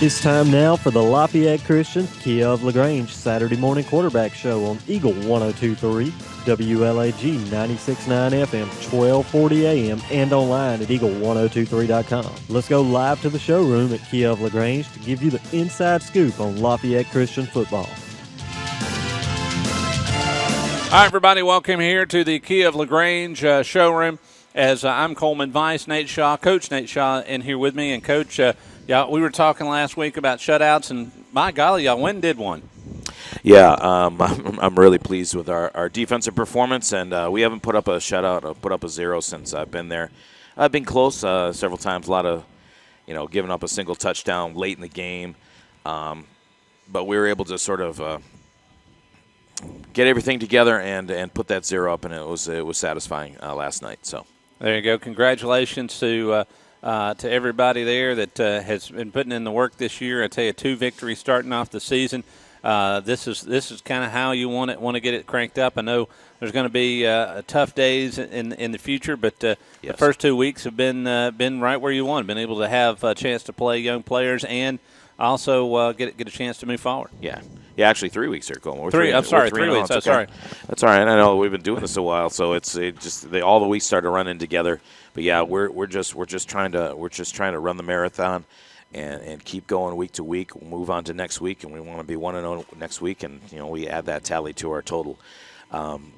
It's time now for the Lafayette Christian Kia of LaGrange Saturday morning quarterback show on Eagle 102.3, WLAG 96.9 FM, 1240 AM, and online at eagle1023.com. Let's go live to the showroom at Kia of LaGrange to give you the inside scoop on Lafayette Christian football. All right, everybody, welcome here to the Kia of LaGrange showroom. As I'm Coleman Vice, Nate Shaw, Coach Nate Shaw in here with me. And, Coach, we were talking last week about shutouts, and my golly, y'all went and did one. Yeah, I'm really pleased with our defensive performance, and we haven't put up a shutout or put up a zero since I've been there. I've been close several times, a lot of, giving up a single touchdown late in the game. But we were able to sort of get everything together and put that zero up, and it was satisfying last night. So there you go. Congratulations to everybody there that has been putting in the work this year. I tell you, 2 victories starting off the season. This is kind of how you want to get it cranked up. I know there's going to be tough days in the future, but yes, the first 2 weeks have been right where you want. Been able to have a chance to play young players and also get a chance to move forward. Yeah, actually 3 weeks here, Coleman. 3 weeks. I'm sorry. That's all right. I know we've been doing this a while, so all the weeks started running together. But yeah, we're just trying to run the marathon and keep going week to week. We'll move on to next week, and we want to be 1-0 next week, and we add that tally to our total.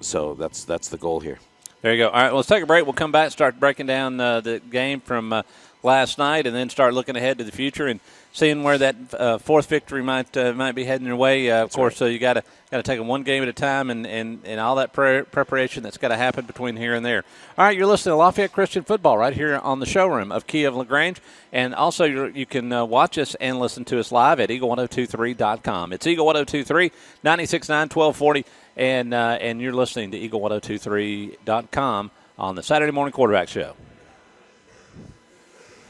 So that's the goal here. There you go. All right, well, let's take a break. We'll come back, start breaking down the game from last night, and then start looking ahead to the future and seeing where that fourth victory might be heading your way. Of course, you got to take them one game at a time, and all that preparation that's got to happen between here and there. All right, you're listening to Lafayette Christian Football right here on the showroom of Kia of LaGrange, and also you can watch us and listen to us live at eagle1023.com. It's Eagle 1023, 96.9, 1240, and you're listening to eagle1023.com on the Saturday Morning Quarterback Show.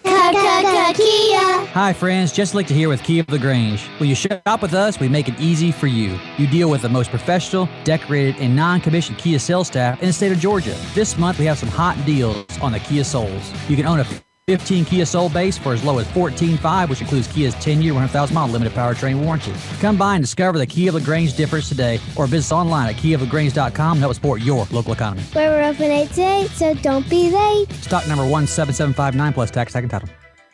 Kia. Hi friends, Jess Lichter here with Kia of LaGrange. When you shop with us, we make it easy for you. You deal with the most professional, decorated, and non-commissioned Kia sales staff in the state of Georgia. This month we have some hot deals on the Kia Souls. You can own a 15 Kia Soul base for as low as $14,500, which includes Kia's 10-year, 100,000-mile limited powertrain warranty. Come by and discover the Kia of LaGrange difference today, or visit us online at kiaoflagrange.com and help support your local economy. We're open 8 to 8, so don't be late. Stock number 17759 plus tax, second title.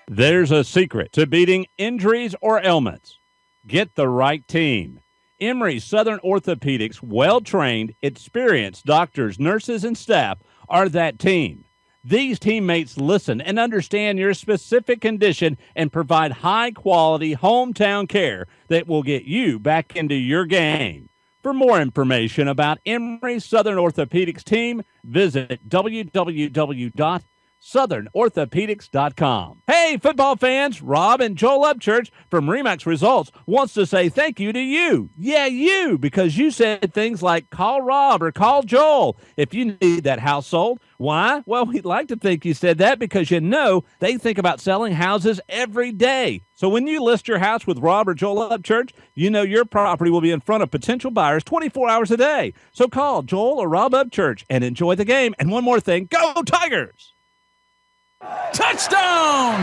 There's a secret to beating injuries or ailments. Get the right team. Emory Southern Orthopedics' well-trained, experienced doctors, nurses, and staff are that team. These teammates listen and understand your specific condition and provide high-quality hometown care that will get you back into your game. For more information about Emory Southern Orthopedics team, visit www.southernorthopedics.com. Hey, football fans, Rob and Joel Upchurch from Remax Results wants to say thank you to you. Yeah, you, because you said things like call Rob or call Joel if you need that house sold. Why? Well, we'd like to think you said that because they think about selling houses every day. So when you list your house with Rob or Joel Upchurch, your property will be in front of potential buyers 24 hours a day. So call Joel or Rob Upchurch and enjoy the game. And one more thing, go Tigers! Touchdown!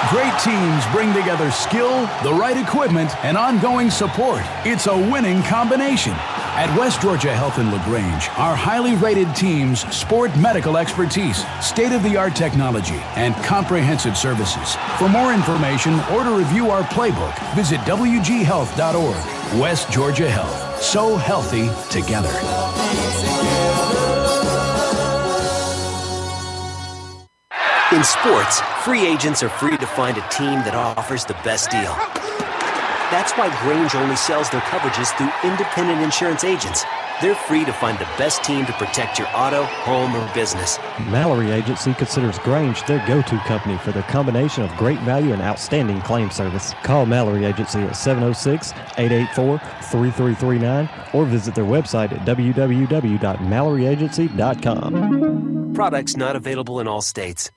Great teams bring together skill, the right equipment, and ongoing support. It's a winning combination. At West Georgia Health in LaGrange, our highly rated teams sport medical expertise, state-of-the-art technology, and comprehensive services. For more information or to review our playbook, visit wghealth.org. West Georgia Health. So healthy together. In sports, free agents are free to find a team that offers the best deal. That's why Grange only sells their coverages through independent insurance agents. They're free to find the best team to protect your auto, home, or business. Mallory Agency considers Grange their go-to company for their combination of great value and outstanding claim service. Call Mallory Agency at 706-884-3339 or visit their website at www.malloryagency.com. Products not available in all states.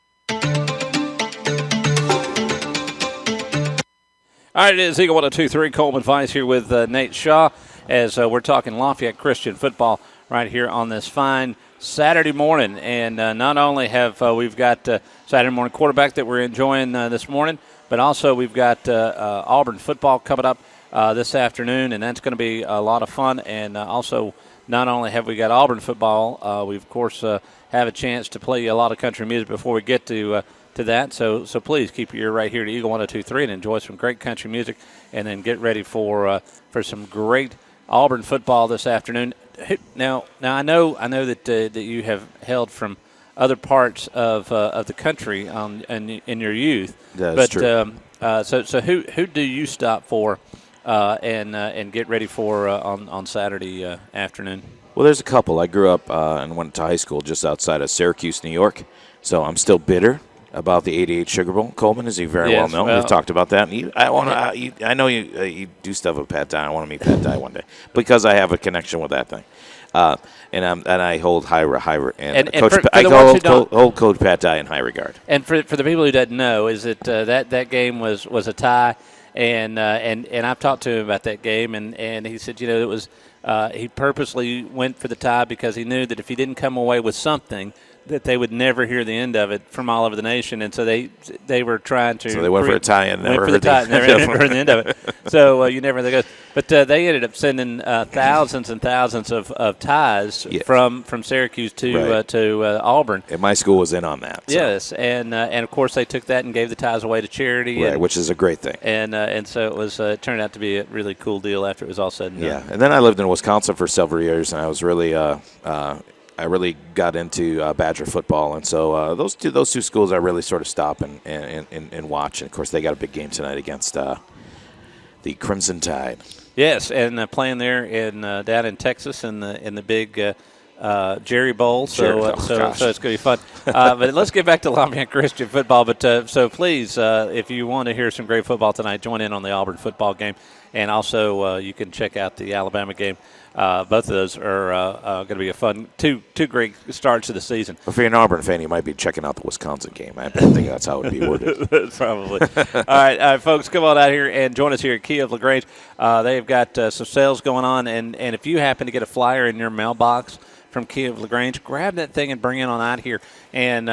All right, it is Eagle 102.3, Coleman Vice here with Nate Shaw as we're talking Lafayette Christian football right here on this fine Saturday morning. And not only have we've got Saturday morning quarterback that we're enjoying this morning, But also we've got Auburn football coming up this afternoon, and that's going to be a lot of fun. And also, not only have we got Auburn football, we, of course, have a chance to play a lot of country music before we get to that. So please keep your ear right here to Eagle 102.3 and enjoy some great country music, and then get ready for some great Auburn football this afternoon. Now I know that you have held from other parts of the country in your youth. That's true. So who do you stop for and get ready for on Saturday afternoon? Well, there's a couple. I grew up and went to high school just outside of Syracuse, New York, so I'm still bitter about the '88 Sugar Bowl. Coleman, as you very well know, we've talked about that. And I know you do stuff with Pat Dye. I want to meet Pat Dye one day because I have a connection with that thing. And I hold high and Coach. I hold Coach Pat Dye in high regard. And for the people who don't know, is that that game was a tie, and I've talked to him about that game, and he said, it was he purposely went for the tie because he knew that if he didn't come away with something, that they would never hear the end of it from all over the nation, and so they were trying to. So they went for a tie and never heard the end of it. So you never heard that goes. But they ended up sending thousands and thousands of ties from Syracuse to Auburn. And my school was in on that. So. Yes, and of course they took that and gave the ties away to charity, right, which is a great thing. And so it was turned out to be a really cool deal after it was all said and done. Yeah, and then I lived in Wisconsin for several years, and I was really. I really got into Badger football, and so those two schools I really sort of stop and watch. And of course, they got a big game tonight against the Crimson Tide. Yes, and playing there down in Texas in the big Jerry Bowl. So it's going to be fun. But let's get back to Lafayette Christian football. But so please, if you want to hear some great football tonight, join in on the Auburn football game, and also you can check out the Alabama game. Both of those are going to be a fun two great starts of the season. If you're an Auburn fan, you might be checking out the Wisconsin game. I think that's how it would be worded. Probably. All right, folks, come on out here and join us here at Kia of LaGrange. They've got some sales going on, and if you happen to get a flyer in your mailbox from Kia of LaGrange, grab that thing and bring it on out here, and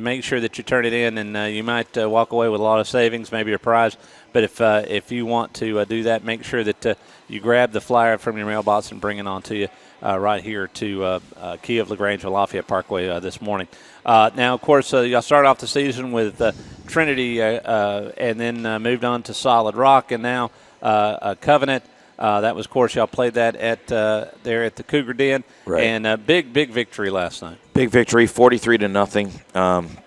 make sure that you turn it in, and you might walk away with a lot of savings, maybe a prize. But if you want to do that, make sure that you grab the flyer from your mailbox and bring it on to you right here to Kia of LaGrange on Lafayette Parkway this morning. Now, of course, y'all started off the season with Trinity and then moved on to Solid Rock, and now Covenant. That was, of course, y'all played that at there at the Cougar Den, right. And big victory last night. Big victory, 43-0.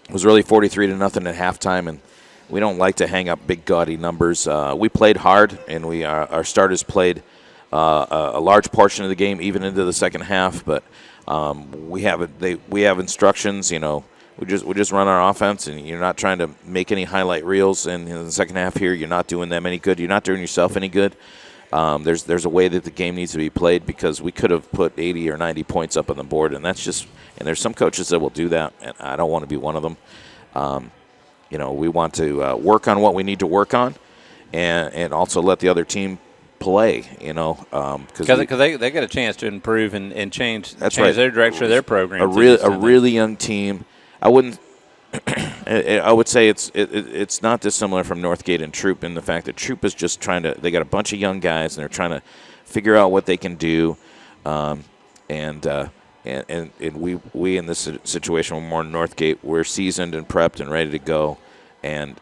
It was really 43-0 at halftime, and we don't like to hang up big gaudy numbers. We played hard, and our starters played a large portion of the game, even into the second half. But we have instructions. We just run our offense, and you're not trying to make any highlight reels. And in the second half here, you're not doing them any good. You're not doing yourself any good. There's a way that the game needs to be played because we could have put 80 or 90 points up on the board, and that's just. And there's some coaches that will do that, and I don't want to be one of them. We want to work on what we need to work on, and also let the other team play. Because they get a chance to improve and change their direction of their program. A really young team. I wouldn't. I would say it's not dissimilar from Northgate and Troop in the fact that Troop is just trying to. They got a bunch of young guys and they're trying to figure out what they can do, and we in this situation we're more Northgate. We're seasoned and prepped and ready to go, and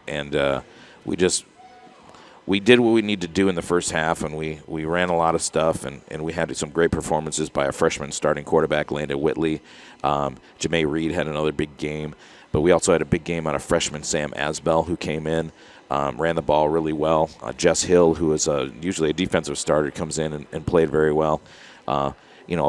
we did what we need to do in the first half, and we ran a lot of stuff, and we had some great performances by a freshman starting quarterback, Landon Whitley. Ja'May Reed had another big game, but we also had a big game on a freshman, Sam Asbell, who came in, ran the ball really well. Jess Hill, who is usually a defensive starter, comes in and played very well. A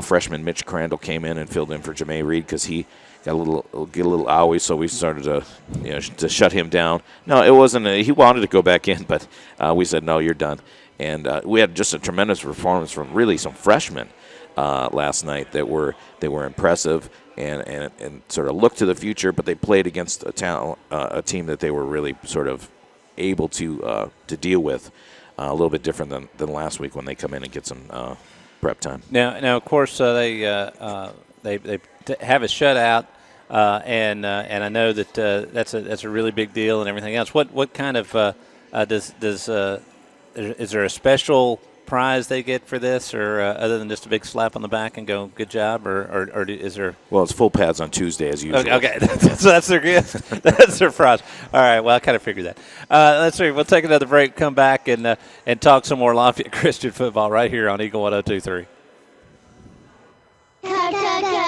freshman, Mitch Crandall, came in and filled in for Ja'May Reed because he got a little owie, so we started to shut him down. No, it wasn't. He wanted to go back in, but we said, no, you're done. And we had just a tremendous performance from really some freshmen last night that were impressive and sort of looked to the future, but they played against a team that they were really sort of able to deal with a little bit different than last week when they come in and get some prep time. Now, of course, they have a shutout and I know that that's a really big deal and everything else. What kind of is there a special prize they get for this, or other than just a big slap on the back and go good job, or is there? Well, it's full pads on Tuesday as usual. Okay. So that's their gift. That's their prize. All right, well, I kind of figured that. Let's see. We'll take another break, come back, and talk some more Lafayette Christian football right here on Eagle 102.3.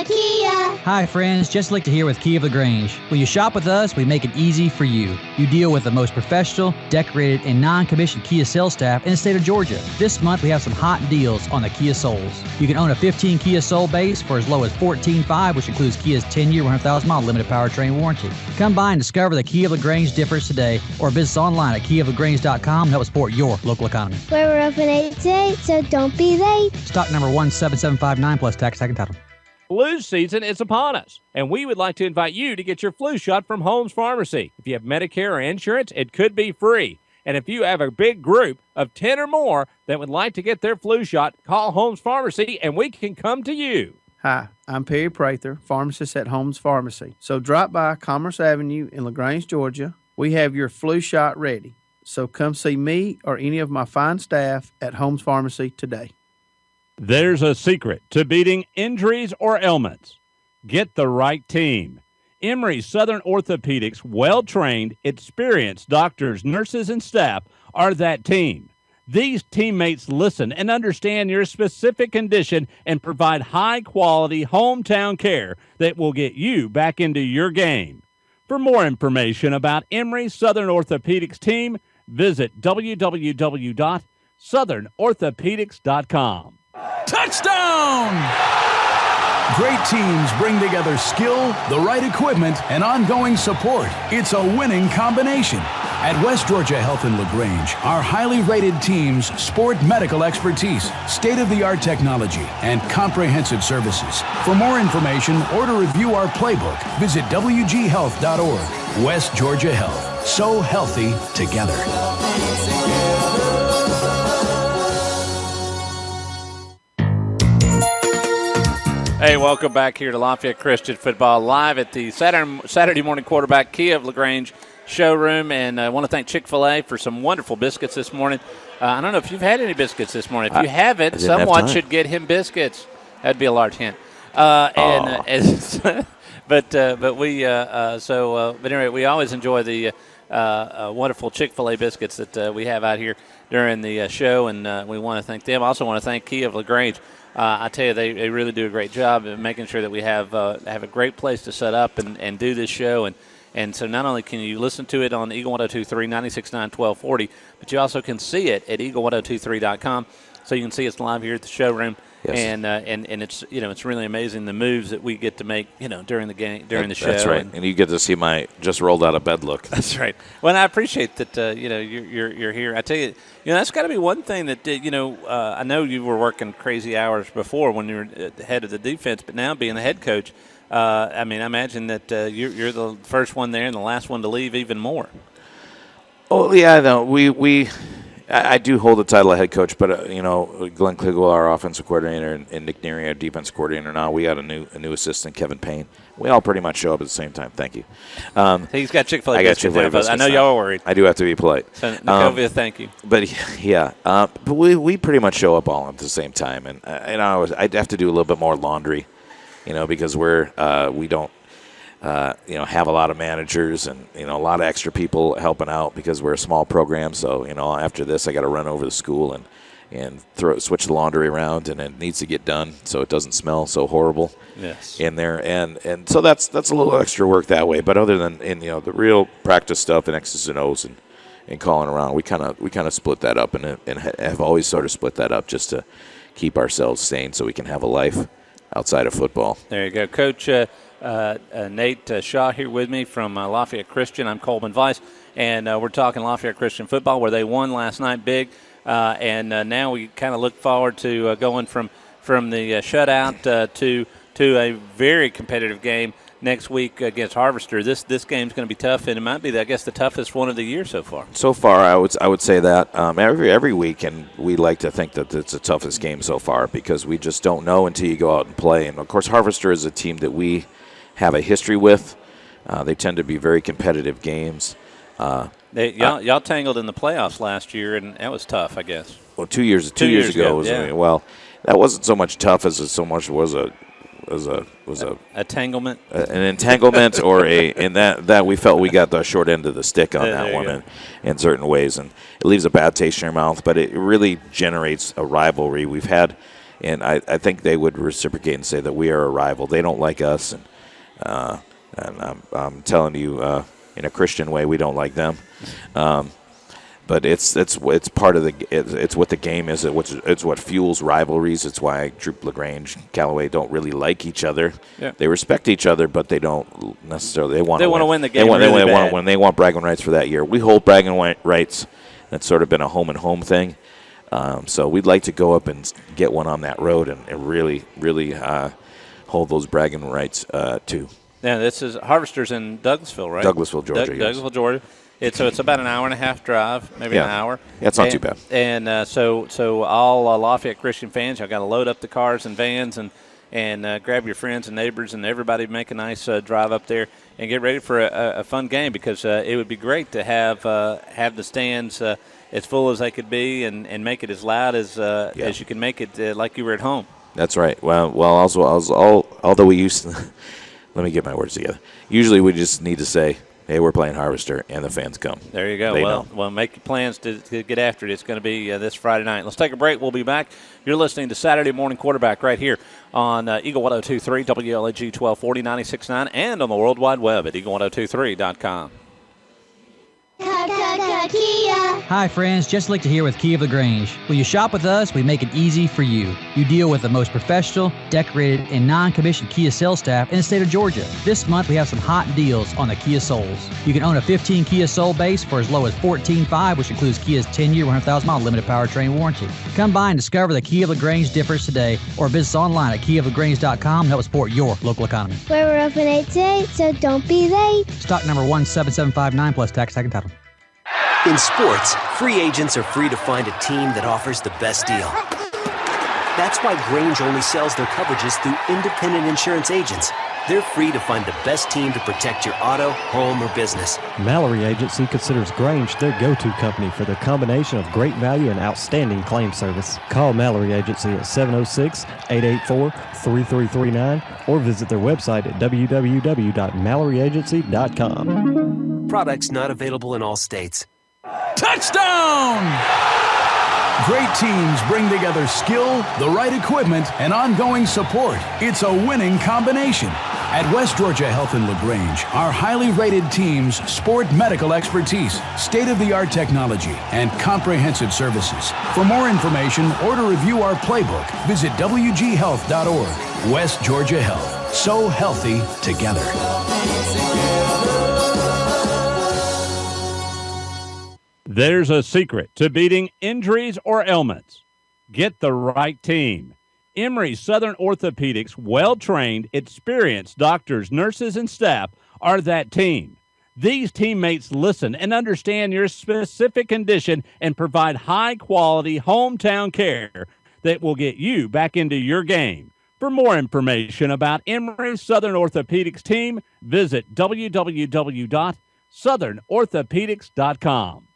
Kia. Hi, friends. Just like to hear with Kia of LaGrange. Will you shop with us? We make it easy for you. You deal with the most professional, decorated, and non-commissioned Kia sales staff in the state of Georgia. This month, we have some hot deals on the Kia Souls. You can own a 15 Kia Soul base for as low as $14,500, which includes Kia's 10-year, 100,000-mile limited powertrain warranty. Come by and discover the Kia of LaGrange difference today, or visit us online at kiaoflagrange.com and help support your local economy. We're open 8 to 8, so don't be late. Stock number 17759 plus tax, tag, and title. Flu season is upon us, and we would like to invite you to get your flu shot from Holmes Pharmacy. If you have Medicare or insurance, it could be free. And if you have a big group of 10 or more that would like to get their flu shot, call Holmes Pharmacy, and we can come to you. Hi, I'm Perry Prather, pharmacist at Holmes Pharmacy. So drop by Commerce Avenue in LaGrange, Georgia. We have your flu shot ready. So come see me or any of my fine staff at Holmes Pharmacy today. There's a secret to beating injuries or ailments. Get the right team. Emory Southern Orthopedics' well-trained, experienced doctors, nurses, and staff are that team. These teammates listen and understand your specific condition and provide high-quality hometown care that will get you back into your game. For more information about Emory Southern Orthopedics team, visit www.southernorthopedics.com. Touchdown! Great teams bring together skill, the right equipment, and ongoing support. It's a winning combination. At West Georgia Health in LaGrange, our highly rated teams sport medical expertise, state-of-the-art technology, and comprehensive services. For more information or to review our playbook, visit wghealth.org. West Georgia Health. So healthy together. Hey, welcome back here to Lafayette Christian Football, live at the Saturday morning quarterback Kia of LaGrange showroom. And I want to thank Chick-fil-A for some wonderful biscuits this morning. I don't know if you've had any biscuits this morning. If you haven't, someone should get him biscuits. That'd be a large hint. But anyway, we always enjoy the wonderful Chick-fil-A biscuits that we have out here during the show, and we want to thank them. I also want to thank Kia of LaGrange. I tell you, they really do a great job of making sure that we have a great place to set up and do this show. And so not only can you listen to it on Eagle 102.3, 96.9, 1240, but you also can see it at eagle1023.com. So you can see us live here at the showroom. Yes. And it's it's really amazing the moves that we get to make during the game, during the show. That's right, and you get to see my just rolled out of bed look. That's right. Well, and I appreciate that you're here. I tell you, that's got to be one thing that I know you were working crazy hours before when you were the head of the defense, but now being the head coach, I imagine that you're the first one there and the last one to leave even more. Oh yeah, no, I do hold the title of head coach, but Glenn Kligel, our offensive coordinator, and Nick Neary, our defense coordinator. Now we got a new assistant, Kevin Payne. We all pretty much show up at the same time. Thank you. He's got Chick-fil-A. I got Chick-fil-A biscuits. I know y'all are worried. I do have to be polite. So, Nikovia, thank you. But yeah, but we pretty much show up all at the same time, and I'd have to do a little bit more laundry, because we don't. Have a lot of managers and, a lot of extra people helping out because we're a small program. So, after this, I got to run over to school and switch the laundry around, and it needs to get done so it doesn't smell so horrible in there. And so that's a little extra work that way. But other than, the real practice stuff and X's and O's and calling around, we kind of split that up and have always sort of split that up just to keep ourselves sane so we can have a life outside of football. There you go. Coach, Nate Shaw here with me from Lafayette Christian. I'm Coleman Weiss, and we're talking Lafayette Christian football where they won last night big, and now we kind of look forward to going from the shutout to a very competitive game next week against Harvester. This game's going to be tough, and it might be, I guess, the toughest one of the year so far. So far, I would say that every week, and we like to think that it's the toughest game so far because we just don't know until you go out and play. And of course, Harvester is a team that we have a history with. They tend to be very competitive games. Y'all tangled in the playoffs last year, and that was tough, I guess. Well, 2 years ago. Yeah. Well, that wasn't so much tough as it so much was a entanglement, an entanglement, or and that we felt we got the short end of the stick on that one in certain ways, and it leaves a bad taste in your mouth. But it really generates a rivalry we've had, and I think they would reciprocate and say that we are a rival. They don't like us, and I'm telling you, in a Christian way, we don't like them. But it's part of it's what the game is. It's what fuels rivalries. It's why Troop LaGrange, Callaway don't really like each other. Yeah. They respect each other, but they don't necessarily. They want to win the game. They want bad. to win. They want bragging rights for that year. We hold bragging rights. That's sort of been a home and home thing. So we'd like to go up and get one on that road and really hold those bragging rights too. Yeah, this is Harvester's in Douglasville, right? Douglasville, Georgia. Yes. Douglasville, Georgia. So it's about an hour and a half drive, maybe an hour. Yeah, it's not too bad. And so all Lafayette Christian fans, y'all got to load up the cars and vans and grab your friends and neighbors and everybody, make a nice drive up there and get ready for a fun game, because it would be great to have the stands as full as they could be and make it as loud as you can make it like you were at home. That's right. Well, although we used to, let me get my words together. Usually we just need to say, hey, we're playing Harvester, and the fans come. There you go. Well, make your plans to get after it. It's going to be this Friday night. Let's take a break. We'll be back. You're listening to Saturday Morning Quarterback right here on Eagle 102.3, WLAG 1240, 96.9, and on the World Wide Web at eagle1023.com. Kia. Hi, friends. Just Lichter here with Kia of LaGrange. Will you shop with us? We make it easy for you. You deal with the most professional, decorated, and non-commissioned Kia sales staff in the state of Georgia. This month, we have some hot deals on the Kia Souls. You can own a 15 Kia Soul base for as low as $14,500, which includes Kia's 10-year, 100,000-mile limited powertrain warranty. Come by and discover the Kia of LaGrange difference today, or visit us online at kiaoflagrange.com and help support your local economy. We're open 8 to 8, so don't be late. Stock number 17759 plus tax, tag, and title. In sports, free agents are free to find a team that offers the best deal. That's why Grange only sells their coverages through independent insurance agents. They're free to find the best team to protect your auto, home, or business. Mallory Agency considers Grange their go-to company for their combination of great value and outstanding claim service. Call Mallory Agency at 706-884-3339 or visit their website at www.malloryagency.com. Products not available in all states. Touchdown! Great teams bring together skill, the right equipment, and ongoing support. It's a winning combination. At West Georgia Health in LaGrange, our highly rated teams sport medical expertise, state-of-the-art technology, and comprehensive services. For more information or to review our playbook, visit wghealth.org. West Georgia Health. So healthy together. There's a secret to beating injuries or ailments. Get the right team. Emory Southern Orthopedics' well-trained, experienced doctors, nurses, and staff are that team. These teammates listen and understand your specific condition and provide high-quality hometown care that will get you back into your game. For more information about Emory Southern Orthopedics team, visit www.southernorthopedics.com.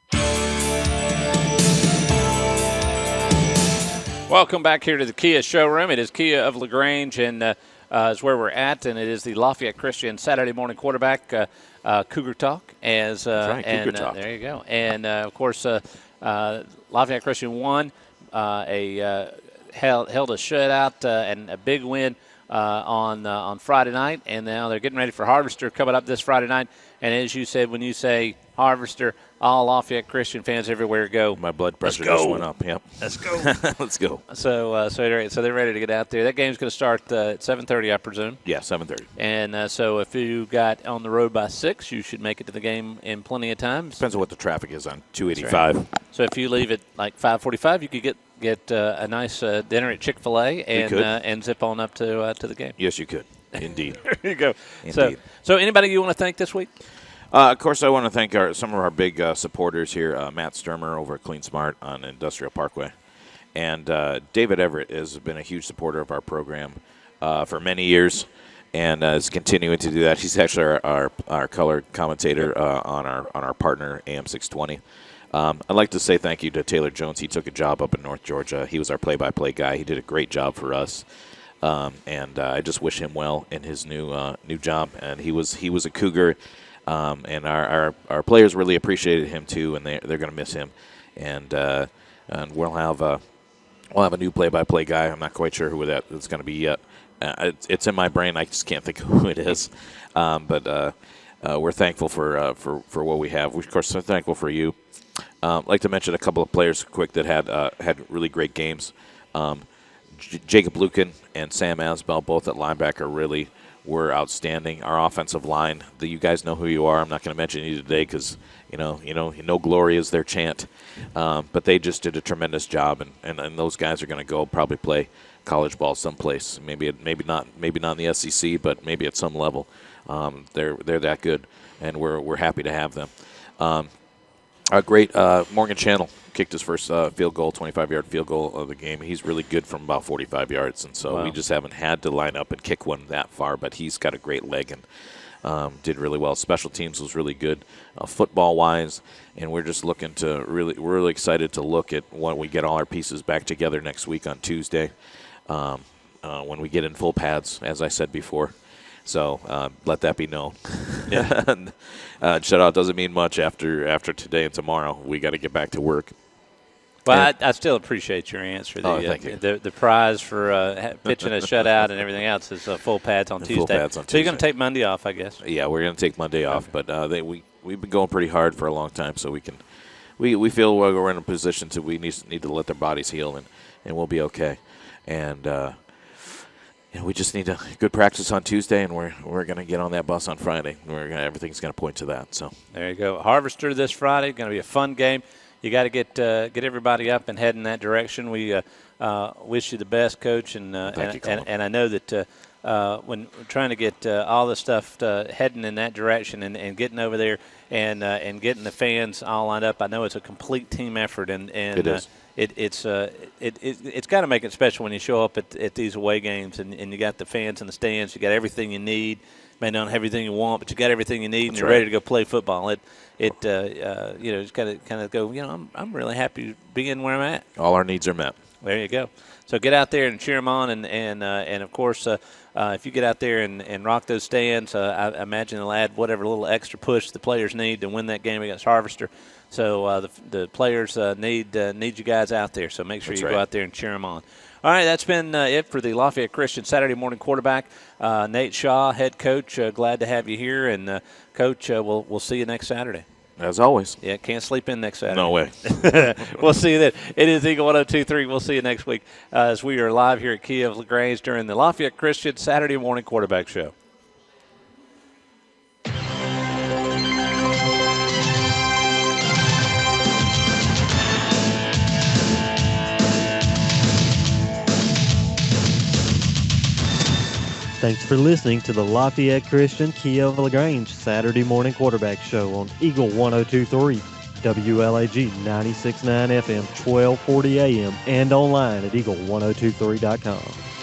Welcome back here to the Kia showroom. It is Kia of LaGrange, and is where we're at, and it is the Lafayette Christian Saturday Morning Quarterback Cougar Talk. That's right, Cougar Talk. There you go. And, of course, Lafayette Christian won, held a shutout and a big win on Friday night, and now they're getting ready for Harvester coming up this Friday night. And as you said, when you say Harvester, all Lafayette Christian fans everywhere go. My blood pressure just went up. Yep. Let's go. Let's go. So they're ready to get out there. That game's going to start at 7:30, I presume. Yeah, 7:30. And so if you got on the road by 6, you should make it to the game in plenty of time. Depends on what the traffic is on 285. Right. So if you leave at like 5:45, you could get a nice dinner at Chick-fil-A and zip on up to the game. Yes, you could. Indeed. There you go. Indeed. So anybody you want to thank this week? Of course, I want to thank some of our big supporters here, Matt Sturmer over at Clean Smart on Industrial Parkway. And David Everett has been a huge supporter of our program for many years. and is continuing to do that. He's actually our color commentator on our partner AM 620. I'd like to say thank you to Taylor Jones. He took a job up in North Georgia. He was our play-by-play guy. He did a great job for us, and I just wish him well in his new job. And he was a Cougar, and our players really appreciated him too, and they're going to miss him. And we'll have a new play-by-play guy. I'm not quite sure who that's going to be yet. It's in my brain. I just can't think of who it is. But we're thankful for what we have. We, of course, are thankful for you. I'd like to mention a couple of players quick that had really great games. Jacob Lucan and Sam Asbell, both at linebacker, really were outstanding. Our offensive line, you guys know who you are. I'm not going to mention you today because no glory is their chant. But they just did a tremendous job, and those guys are going to probably play college ball someplace. Maybe not in the SEC, but maybe at some level. They're that good, and we're happy to have them. A great Morgan Channel kicked his first field goal, 25-yard field goal of the game. He's really good from about 45 yards, and so we just haven't had to line up and kick one that far, but he's got a great leg and did really well. Special teams was really good football-wise, and we're just we're really excited to look at when we get all our pieces back together next week on Tuesday when we get in full pads, as I said before. So let that be known. Yeah. Shutout doesn't mean much after today and tomorrow. We got to get back to work. Well, I still appreciate your answer. Thank you. The prize for pitching a shutout and everything else is full pads on Tuesday. Full pads on So you're going to take Monday off, I guess. Yeah, we're going to take Monday off, but we've been going pretty hard for a long time, so we feel we're in a position to we need to let their bodies heal and we'll be okay. And we just need a good practice on Tuesday, and we're going to get on that bus on Friday. Everything's going to point to that. So there you go. Harvester this Friday, going to be a fun game. You got to get everybody up and head in that direction. We wish you the best, Coach, and I know that when trying to get all the stuff heading in that direction and getting over there and getting the fans all lined up, I know it's a complete team effort, and it is. It's got to make it special when you show up at these away games and you got the fans in the stands. You got everything you need. May not have everything you want, but you got everything you need, and you're ready to go play football. It's got to kind of go. I'm really happy being where I'm at. All our needs are met. There you go. So get out there and cheer them on, and of course, if you get out there and rock those stands, I imagine they'll add whatever little extra push the players need to win that game against Harvester. So the players need you guys out there. So make sure go out there and cheer them on. All right, that's been it for the Lafayette Christian Saturday morning quarterback. Nate Shaw, head coach, glad to have you here. And, Coach, we'll see you next Saturday. As always. Yeah, can't sleep in next Saturday. No way. We'll see you then. It is Eagle 102.3. We'll see you next week as we are live here at Kia of LaGrange during the Lafayette Christian Saturday morning quarterback show. Thanks for listening to the Lafayette Christian Kia of LaGrange Saturday morning quarterback show on Eagle 102.3, WLAG 96.9 FM, 1240 AM, and online at eagle1023.com.